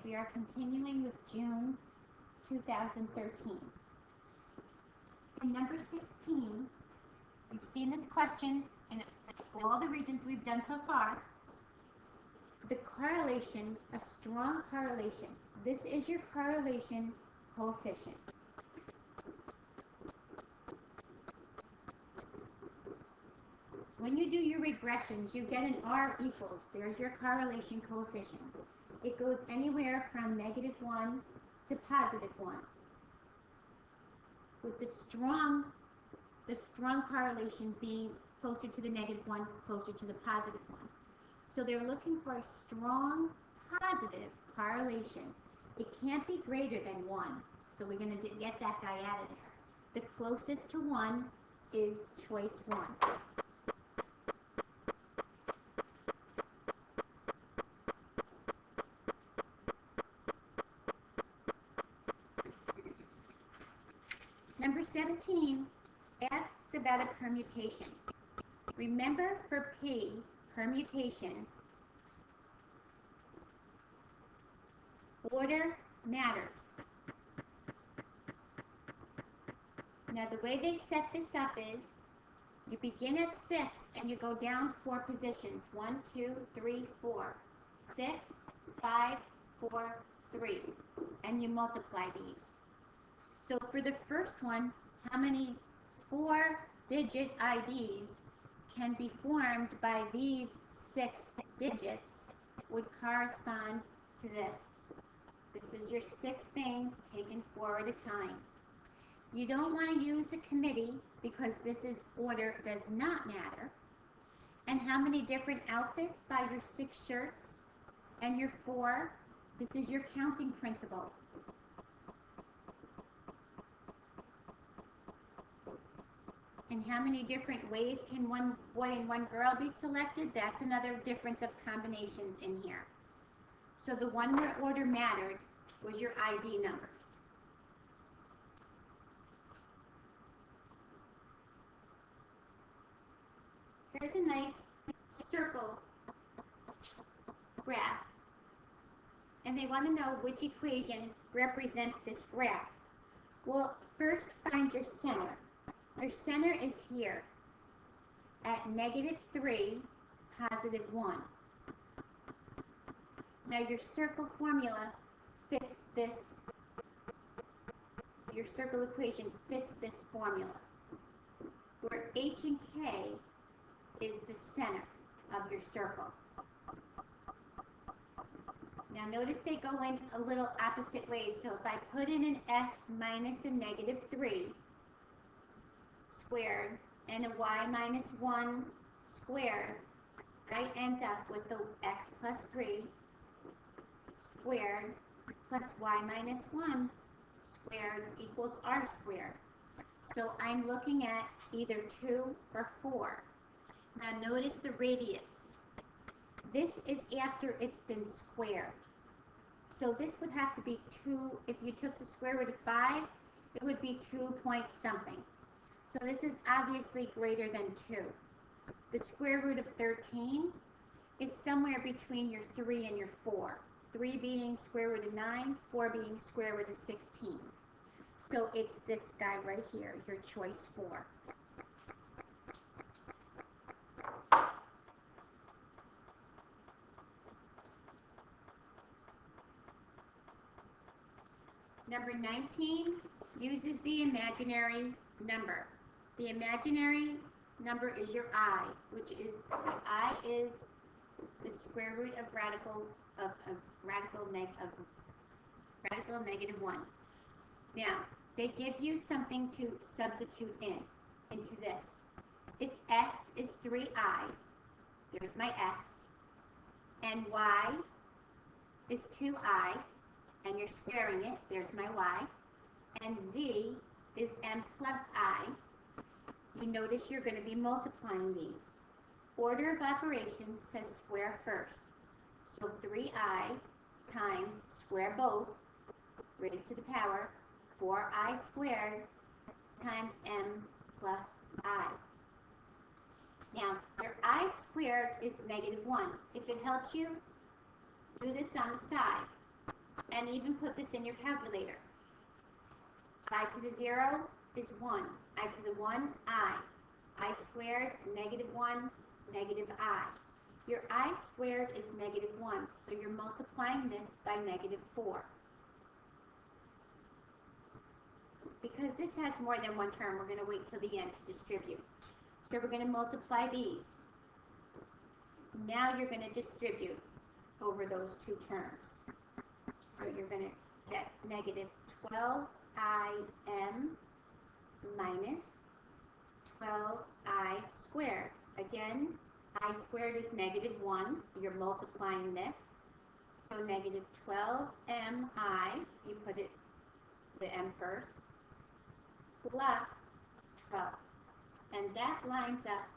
We are continuing with June 2013. In number 16, you've seen this question in all the regions we've done so far. The correlation, a strong correlation. This is your correlation coefficient. When you do your regressions, you get an R equals. There's your correlation coefficient. It goes anywhere from -1 to +1. With the strong correlation being closer to the -1, closer to the +1. So they're looking for a strong positive correlation. It can't be greater than 1. So we're going to get that guy out of there. The closest to 1 is choice 1. Number 17 asks about a permutation. Remember, for P, permutation, order matters. Now the way they set this up is you begin at 6 and you go down 4 positions. 1, 2, 3, 4. 6, 5, 4, 3. And you multiply these. So for the first one, how many 4-digit IDs can be formed by these 6 digits would correspond to this. This is your 6 things taken 4 at a time. You don't want to use a committee because this is order does not matter. And how many different outfits by your 6 shirts and your 4, this is your counting principle. And how many different ways can one boy and one girl be selected? That's another difference of combinations in here. So the one where order mattered was your ID numbers. Here's a nice circle graph. And they want to know which equation represents this graph. Well, first find your center. Your center is here at -3, +1. Now your circle formula fits this, your circle equation fits this formula, where H and K is the center of your circle. Now notice they go in a little opposite ways. So if I put in an x minus a -3 squared and a y minus 1 squared, I end up with the x plus 3 squared plus y minus 1 squared equals r squared. So I'm looking at either 2 or 4. Now notice the radius. This is after it's been squared. So this would have to be 2, if you took the square root of 5, it would be 2 point something. So this is obviously greater than 2. The square root of 13 is somewhere between your 3 and your 4. 3 being square root of 9, 4 being square root of 16. So it's this guy right here, your choice 4. Number 19 uses the imaginary number. The imaginary number is your I, which is, I is the square root of radical -1. Now, they give you something to substitute into this. If x is 3i, there's my x, and y is 2i, and you're squaring it, there's my y, and z is m plus I, you notice you're going to be multiplying these. Order of operations says square first. So 3i times square both, raised to the power, 4i squared times m plus I. Now, your I squared is -1. If it helps you, do this on the side. and even put this in your calculator. I to the 0 is 1. I to the 1, I. I squared, -1, -I. Your I squared is -1, so you're multiplying this by -4. Because this has more than one term, we're going to wait till the end to distribute. So we're going to multiply these. Now you're going to distribute over those two terms. So you're going to get -12im minus 12I squared. Again, I squared is -1. You're multiplying this. So -12mi, you put it the m first, plus 12. And that lines up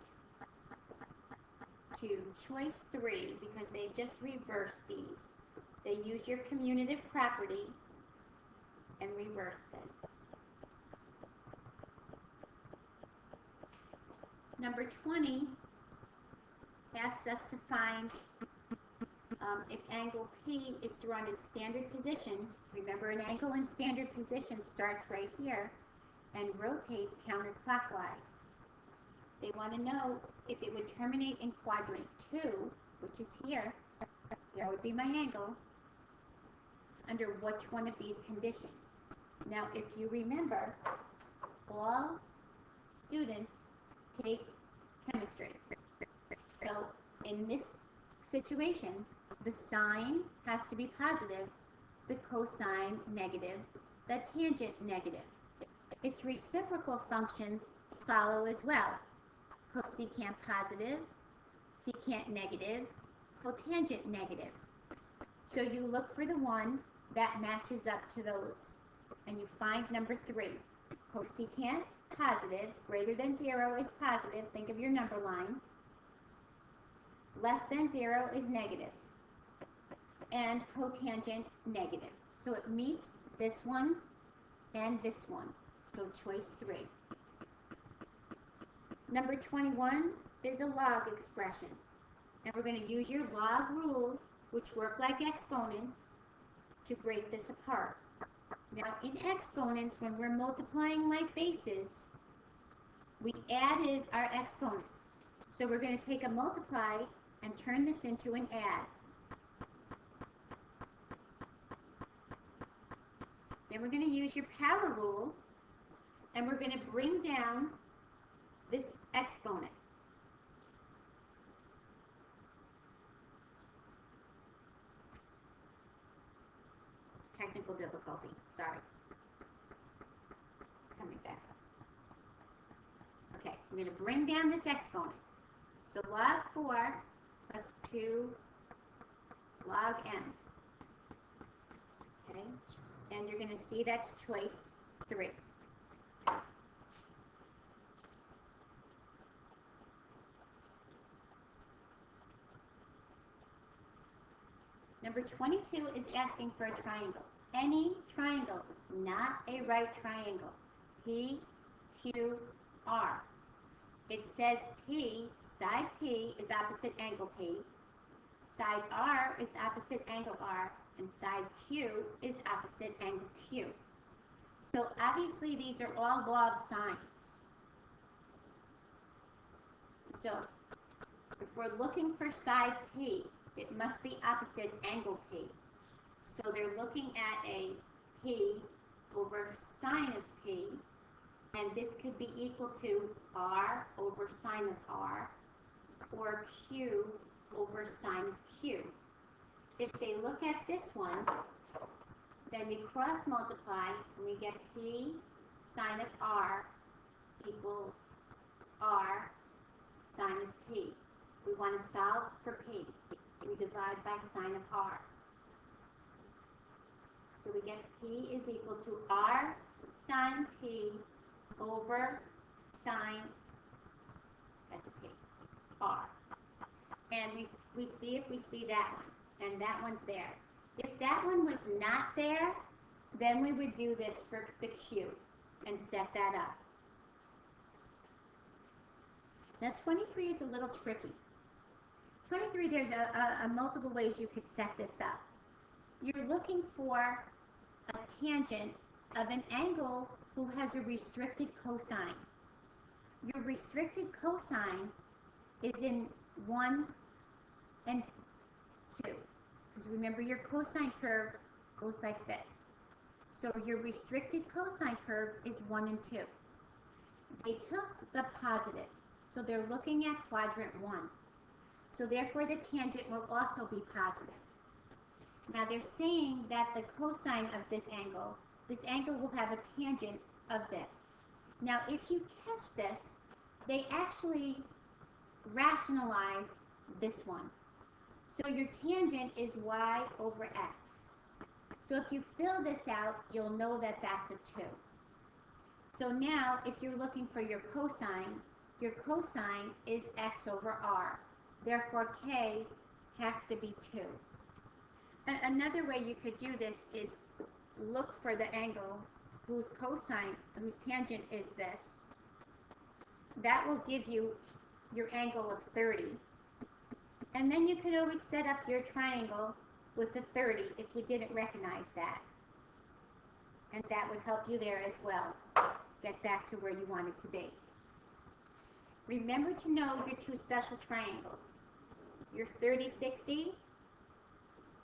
to choice 3 because they just reversed these. They use your commutative property and reverse this. Number 20 asks us to find if angle P is drawn in standard position. Remember, an angle in standard position starts right here and rotates counterclockwise. They want to know if it would terminate in quadrant 2, which is here. There would be my angle. Under which one of these conditions? Now, if you remember, all students take chemistry. So in this situation, the sine has to be positive, the cosine negative, the tangent negative. Its reciprocal functions follow as well. Cosecant positive, secant negative, cotangent negative. So you look for the one that matches up to those. And you find number 3. Cosecant positive, greater than 0 is positive. Think of your number line. Less than 0 is negative. And cotangent negative. So it meets this one and this one. So choice 3. Number 21 is a log expression. And we're going to use your log rules, which work like exponents, to break this apart. Now, in exponents, when we're multiplying like bases, we added our exponents. So we're going to take a multiply and turn this into an add. Then we're going to use your power rule, and we're going to bring down this exponent. Technical difficulty, sorry. Coming back up. Okay, I'm going to bring down this exponent. So log 4 plus 2 log m. Okay, and you're going to see that's choice 3. Number 22 is asking for a triangle. Any triangle, not a right triangle. P, Q, R. It says P, side P is opposite angle P, side R is opposite angle R, and side Q is opposite angle Q. So obviously these are all law of sines. So if we're looking for side P, it must be opposite angle P. So they're looking at a P over sine of P, and this could be equal to R over sine of R, or Q over sine of Q. If they look at this one, then we cross multiply, and we get P sine of R equals R sine of P. We want to solve for P. We divide by sine of R. So we get P is equal to R sine P over sine, that's P, R. And we see if we see that one, and that one's there. If that one was not there, then we would do this for the Q and set that up. Now 23 is a little tricky. 23, there's a multiple ways you could set this up. you're looking for a tangent of an angle who has a restricted cosine. Your restricted cosine is in 1 and 2. Because remember, your cosine curve goes like this. So your restricted cosine curve is 1 and 2. They took the positive, so they're looking at quadrant 1. So therefore the tangent will also be positive. Now they're saying that the cosine of this angle will have a tangent of this. Now if you catch this, they actually rationalized this one. So your tangent is y over x. So if you fill this out, you'll know that that's a 2. So now if you're looking for your cosine is x over r. Therefore k has to be 2. Another way you could do this is look for the angle whose tangent is this. That will give you your angle of 30. And then you could always set up your triangle with a 30 if you didn't recognize that. And that would help you there as well. Get back to where you wanted to be. Remember to know your two special triangles. Your 30-60,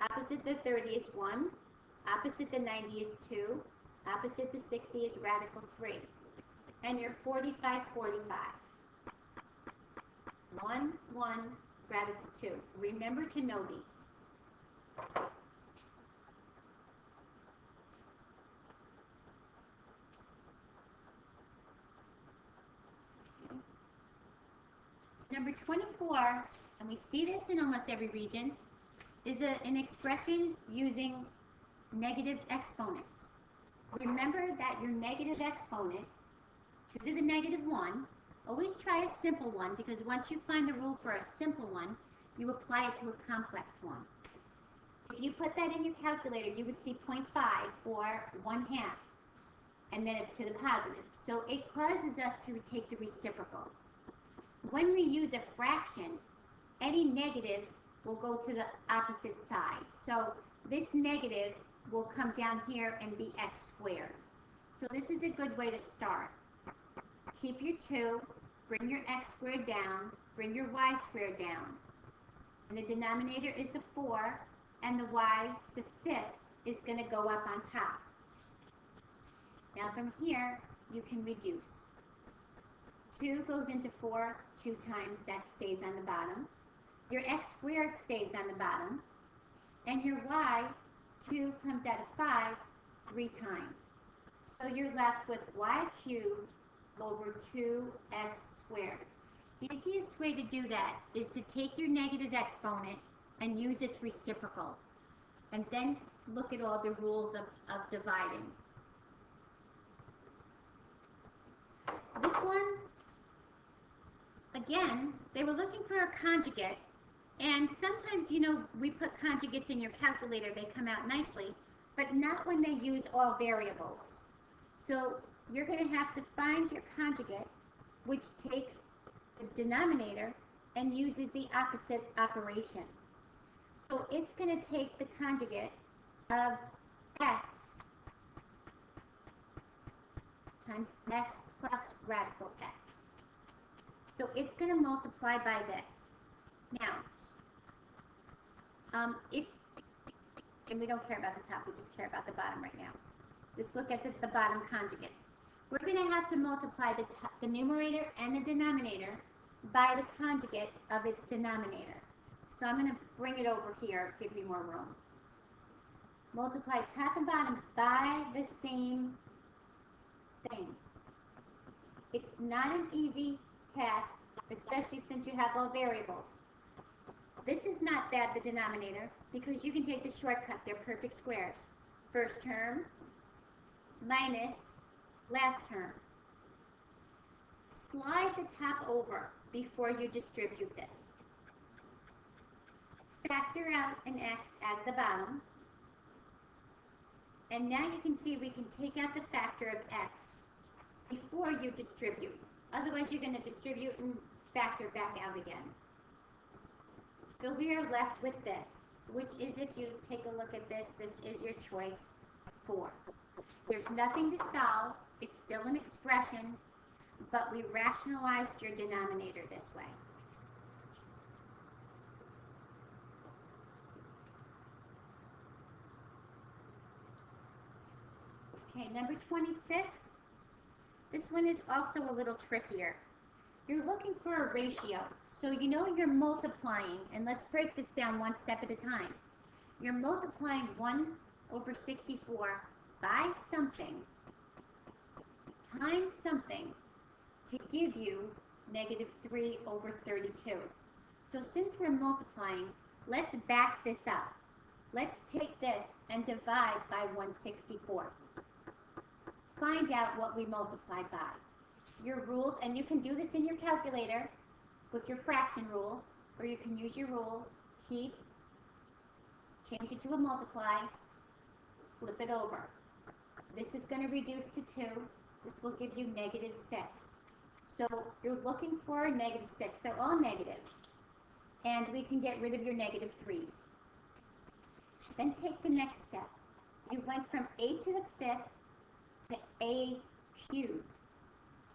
opposite the 30 is 1, opposite the 90 is 2, opposite the 60 is radical 3. And your 45-45. 1, 1, radical 2. Remember to know these. Number 24, and we see this in almost every region, is an expression using negative exponents. Remember that your negative exponent, 2 to the negative 1, always try a simple one, because once you find the rule for a simple one, you apply it to a complex one. If you put that in your calculator, you would see 0.5 or 1/2, and then it's to the positive. So it causes us to take the reciprocal. When we use a fraction, any negatives will go to the opposite side. So this negative will come down here and be x squared. So this is a good way to start. Keep your 2, bring your x squared down, bring your y squared down. And the denominator is the 4, and the y to the 5th is going to go up on top. Now from here, you can reduce. 2 goes into 4 2 times, that stays on the bottom. Your x squared stays on the bottom. And your y, 2 comes out of 5 3 times. So you're left with y cubed over 2x squared. The easiest way to do that is to take your negative exponent and use its reciprocal. And then look at all the rules of dividing. This one, again, they were looking for a conjugate, and sometimes, you know, we put conjugates in your calculator, they come out nicely, but not when they use all variables. So you're going to have to find your conjugate, which takes the denominator and uses the opposite operation. So it's going to take the conjugate of x times x plus radical x. So it's going to multiply by this. Now, and we don't care about the top, we just care about the bottom right now. Just look at the bottom conjugate. We're going to have to multiply the numerator and the denominator by the conjugate of its denominator. So I'm going to bring it over here, give me more room. Multiply top and bottom by the same thing. It's not an easy task, especially since you have all variables. This is not bad, the denominator, because you can take the shortcut. They're perfect squares. First term minus last term. Slide the top over before you distribute this. Factor out an x at the bottom. And now you can see we can take out the factor of x before you distribute. Otherwise, you're going to distribute and factor back out again. So we are left with this. which is, if you take a look at this, this is your choice 4. There's nothing to solve. It's still an expression, but we rationalized your denominator this way. Okay, number 26. This one is also a little trickier. You're looking for a ratio. So you know you're multiplying, and let's break this down one step at a time. You're multiplying 1 over 64 by something times something to give you negative 3 over 32. So since we're multiplying, let's back this up. Let's take this and divide by 1/64. Find out what we multiplied by. Your rules, and you can do this in your calculator with your fraction rule, or you can use your rule, keep, change it to a multiply, flip it over. This is going to reduce to 2. This will give you negative 6. So you're looking for a negative 6. They're all negative. And we can get rid of your negative 3's. Then take the next step. You went from a to the 5th to a cubed.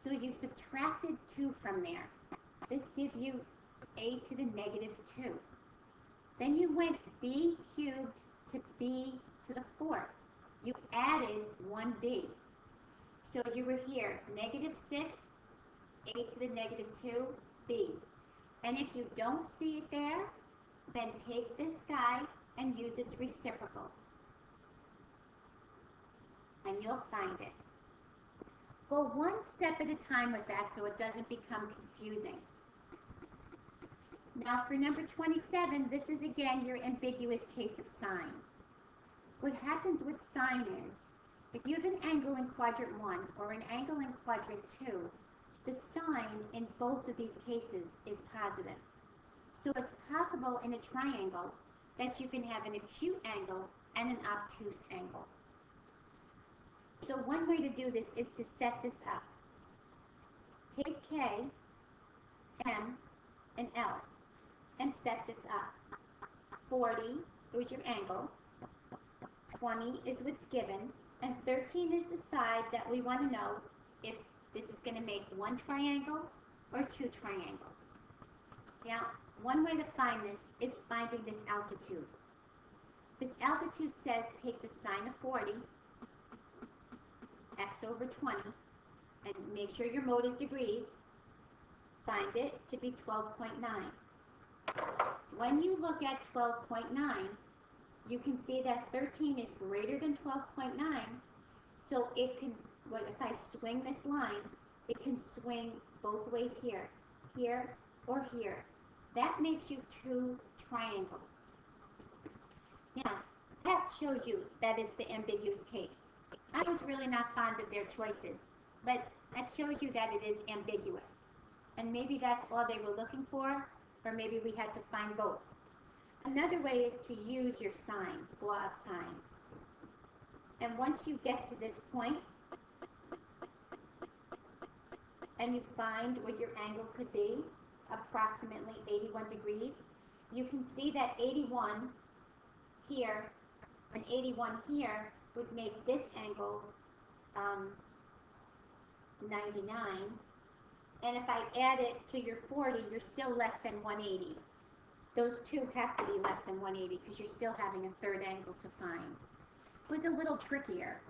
So you subtracted 2 from there. This gives you a to the negative 2. Then you went b cubed to b to the 4th. You added 1b. So you were here, negative 6, a to the negative 2, b. And if you don't see it there, then take this guy and use its reciprocal. And you'll find it. Go one step at a time with that so it doesn't become confusing. Now for number 27, this is again your ambiguous case of sine. What happens with sine is, if you have an angle in quadrant 1 or an angle in quadrant 2, the sine in both of these cases is positive. So it's possible in a triangle that you can have an acute angle and an obtuse angle. So one way to do this is to set this up. Take K, M, and L, and set this up. 40 is your angle, 20 is what's given, and 13 is the side that we want to know if this is going to make one triangle or two triangles. Now, one way to find this is finding this altitude. This altitude says take the sine of 40, x over 20, and make sure your mode is degrees. Find it to be 12.9. When you look at 12.9, you can see that 13 is greater than 12.9, so it can, well, if I swing this line, it can swing both ways here, here, or here. That makes you two triangles. Now, that shows you that is the ambiguous case. I was really not fond of their choices, but that shows you that it is ambiguous. And maybe that's all they were looking for, or maybe we had to find both. Another way is to use your sign, law of sines. And once you get to this point, and you find what your angle could be, approximately 81 degrees, you can see that 81 here and 81 here would make this angle 99. And if I add it to your 40, you're still less than 180. Those two have to be less than 180 because you're still having a third angle to find. It was a little trickier.